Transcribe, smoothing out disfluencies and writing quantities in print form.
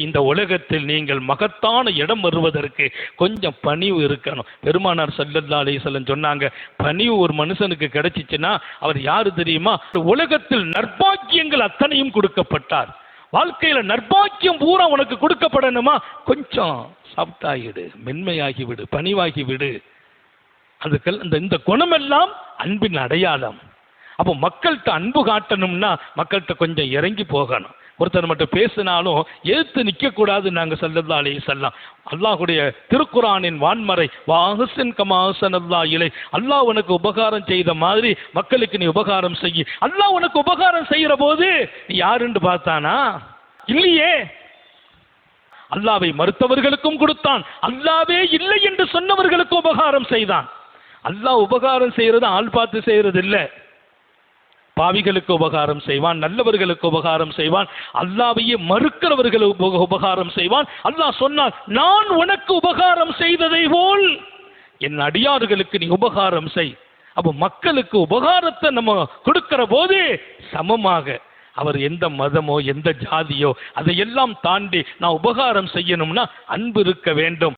இந்த உலகத்தில் நீங்கள் மகத்தான இடம் வருவதற்கு கொஞ்சம் பணிவு இருக்கணும். பெருமானார் ஸல்லல்லாஹு அலைஹி வஸல்லம் சொன்னாங்க, பணிவு ஒரு மனுஷனுக்கு கிடைச்சிச்சுன்னா அவர் யாரு தெரியுமா? உலகத்தில் நற்பாக்கியங்கள் அத்தனையும் கொடுக்கப்பட்டார். வாழ்க்கையில நற்பாக்கியம் பூரா உனக்கு கொடுக்கப்படணுமா? கொஞ்சம் சாஃப்டாகிவிடு, மென்மையாகிவிடு, பணிவாகிவிடு. அதுக்கு இந்த குணமெல்லாம் அன்பின் அடையாளம். அப்போ மக்கள்கிட்ட அன்பு காட்டணும்னா மக்கள்கிட்ட கொஞ்சம் இறங்கி போகணும். ஒருத்தர் மட்டும் பேசினாலும் எதிர்த்து நிற்கக்கூடாது. நாங்கள் ஸல்லல்லாஹு அலைஹி வஸல்லம் அல்லாஹுடைய திருக்குரானின் வான்மறை வாஹ்சின் கமா அஹ்ஸனல்லாஹு இலைக், அல்லாஹ் உனக்கு உபகாரம் செய்த மாதிரி மக்களுக்கு நீ உபகாரம் செய்ய. அல்லாஹ் உனக்கு உபகாரம் செய்கிற போது நீ யாருன்னு பார்த்தானா? இல்லையே. அல்லாஹ்வை மறுத்தவர்களுக்கும் கொடுத்தான், அல்லாஹ்வே இல்லை என்று சொன்னவர்களுக்கும் உபகாரம் செய்தான். அல்லாஹ் உபகாரம் செய்யறது ஆள் பார்த்து செய்யறது இல்லை. பாவிகளுக்கு உபகாரம் செய்வான், நல்லவர்களுக்கு உபகாரம் செய்வான், அல்லாஹ்வையே மறுக்கிறவர்களுக்கு உபகாரம் செய்வான். அல்லாஹ் சொன்னான், நான் உனக்கு உபகாரம் செய்ததை போல் என் அடியார்களுக்கு நீ உபகாரம் செய். அப்போ மக்களுக்கு உபகாரத்தை நம்ம கொடுக்கிற போது சமமாக அவர் எந்த மதமோ எந்த ஜாதியோ அதையெல்லாம் தாண்டி நான் உபகாரம் செய்யணும்னா அன்பு இருக்க வேண்டும்.